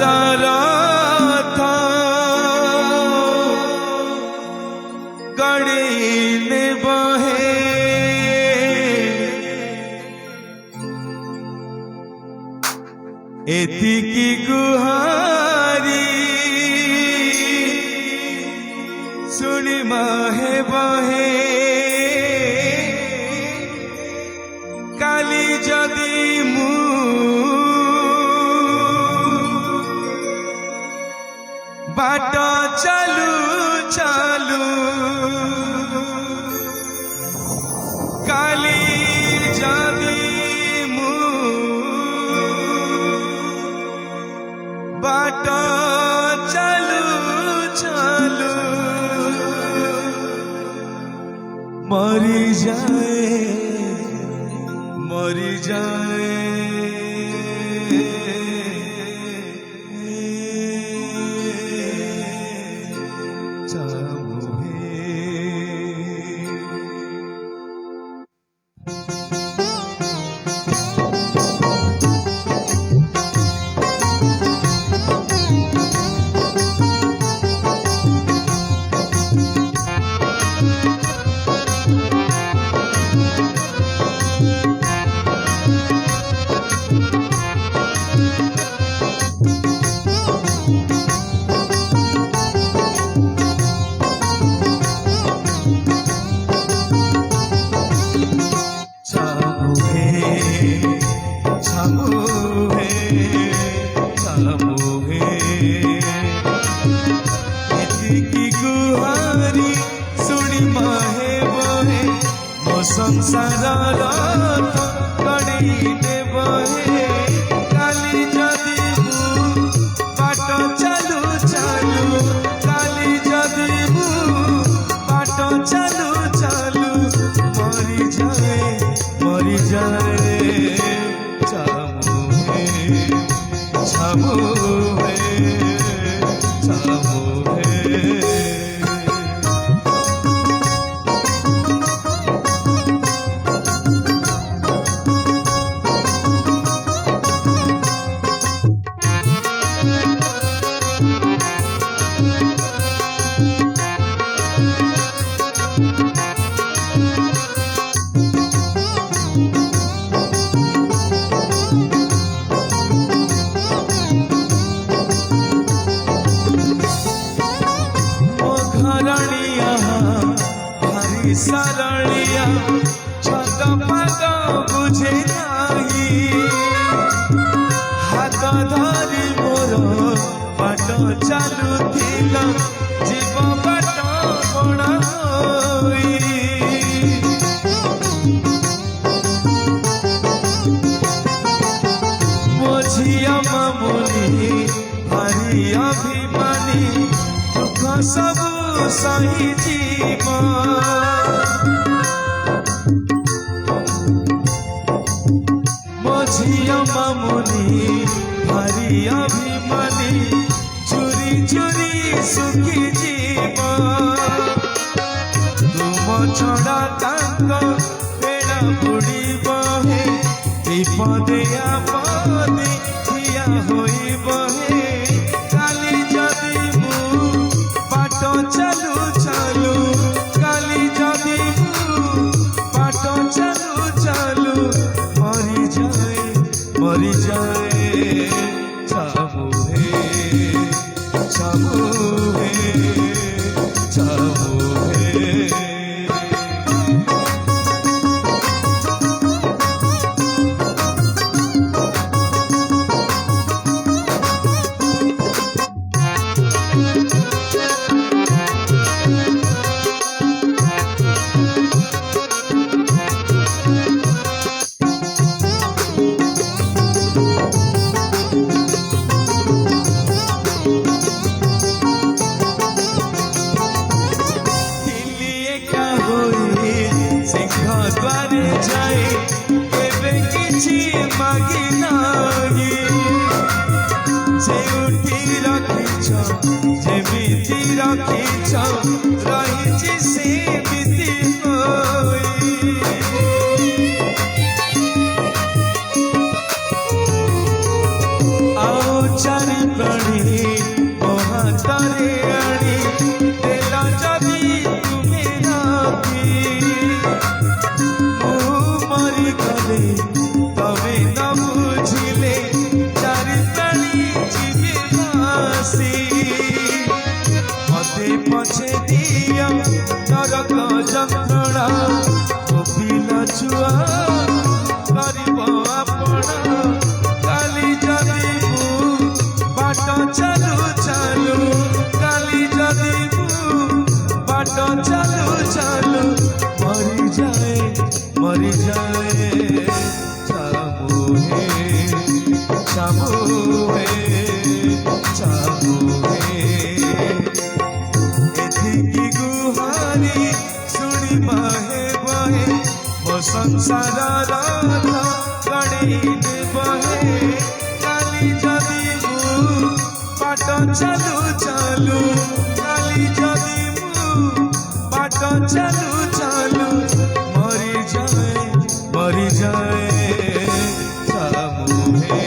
राधा गड़ीले बहे एतिकी गुहारी सुनी माहे बहे काली जदि मु बाट चलू चलू काली जदि मु बाट चलू चलू मरी जाए संसार गड़ीले बहे काली जदि मु बाट चलू चलू काली जदि मु बाट चलू चलू मरी जाए छामू सरलिया छद पद बुझे नाही हाथ धरी मोर बाट चलुथिला जीव बाट बड़ा होई मो झिया मामुनी भारी अभिमानी दुख सब सही जीवन झिया मामुनी भारी अभिमानी चुरी चुरी सुखी जीवन तुम छड़ा तांक बेड़ा बुड़ी बहे विपदे आपदे ठिया होई बहे काली जदि मु बाट चलू चलू काली जदि मु बाट चलू चलू मरी जाए छामू प्राणी महातारे आनी देला जदि तुमे राखी मरी गले तबे न बुझिले चारि प्राणी जीवे भासी मते पछे दिया नरक जंत्रणा पिला छुआ करिब आपण काली जदि बाट चालू चालू काली जदि बाट चालू चालू मरी जाए चामुहे एथिकी गुहारी शुणी बहे बहे मो संसार राधा गणी बहे काली जदि बाट चालू चालू काली जदि बाट चालू चालू मरी जाए चामुहे